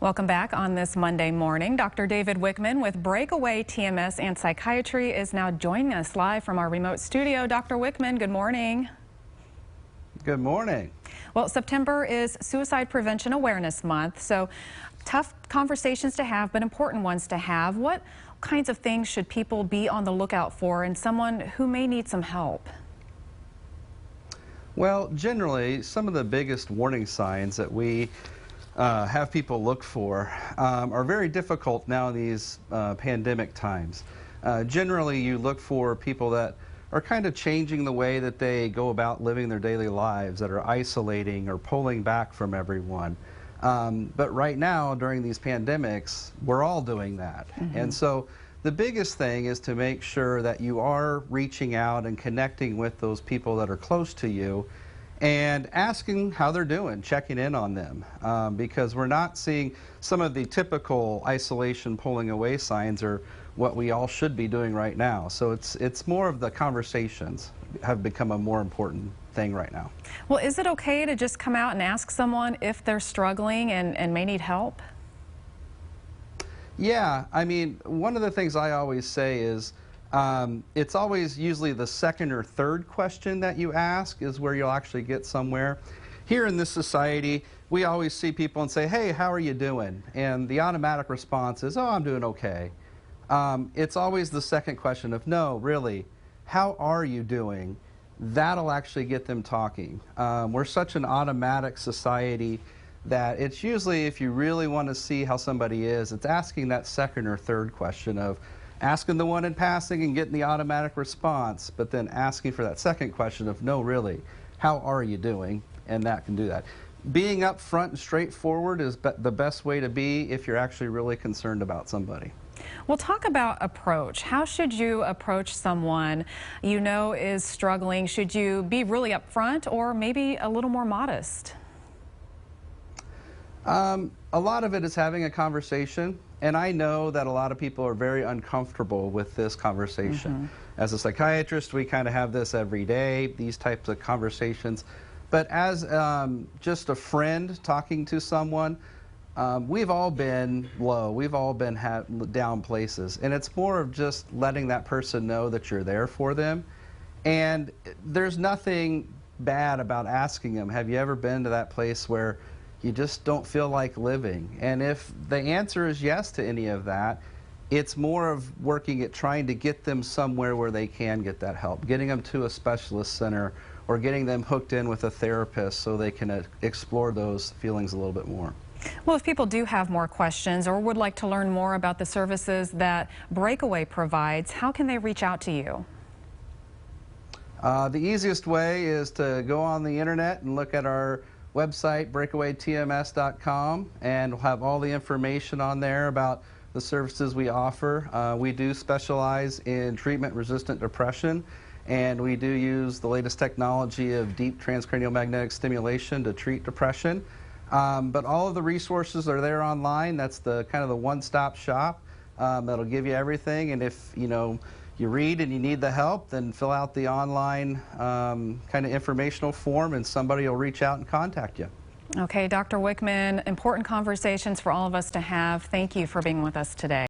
Welcome back on this Monday morning. Dr. David Wickman with Breakaway TMS and Psychiatry is now joining us live from our remote studio. Dr. Wickman, good morning. Good morning. Well, September is Suicide Prevention Awareness Month, so tough conversations to have, but important ones to have. What kinds of things should people be on the lookout for in someone who may need some help? Well, generally, some of the biggest warning signs that we have people look for are very difficult now in these pandemic times. Generally, you look for people that are kind of changing the way that they go about living their daily lives, that are isolating or pulling back from everyone. But right now, during these pandemics, we're all doing that. And so the biggest thing is to make sure that you are reaching out and connecting with those people that are close to you and asking how they're doing, checking in on them, because we're not seeing some of the typical isolation pulling away signs or what we all should be doing right now. So it's more of the conversations have become a more important thing right now. Well, is it okay to just come out and ask someone if they're struggling and may need help? Yeah, I mean, one of the things I always say is it's always usually the second or third question that you ask is where you'll actually get somewhere. Here in this society, we always see people and say, hey, how are you doing? And the automatic response is, oh, I'm doing okay. It's always the second question of, no, really, how are you doing? That'll actually get them talking. We're such an automatic society that it's usually, if you really want to see how somebody is, it's asking that second or third question of asking the one in passing and getting the automatic response, but then asking for that second question of, no, really, how are you doing? And that can do that. Being upfront and straightforward is the best way to be if you're actually really concerned about somebody. Well, talk about approach. How should you approach someone you know is struggling? Should you be really upfront or maybe a little more modest? A lot of it is having a conversation, and I know that a lot of people are very uncomfortable with this conversation. As a psychiatrist, we kind of have this every day, these types of conversations. But as just a friend talking to someone, we've all been low, we've all been down places, and it's more of just letting that person know that you're there for them. And there's nothing bad about asking them, have you ever been to that place where you just don't feel like living? And if the answer is yes to any of that, it's more of working at trying to get them somewhere where they can get that help, getting them to a specialist center or getting them hooked in with a therapist so they can explore those feelings a little bit more. Well, if people do have more questions or would like to learn more about the services that Breakaway provides, how can they reach out to you? The easiest way is to go on the internet and look at our website, breakawaytms.com, and we'll have all the information on there about the services we offer. We do specialize in treatment-resistant depression, and we do use the latest technology of deep transcranial magnetic stimulation to treat depression. But all of the resources are there online. That's the kind of the one-stop shop that'll give you everything. And if you read and you need the help, then fill out the online kind of informational form, and somebody will reach out and contact you. Okay, Dr. Wickman, important conversations for all of us to have. Thank you for being with us today.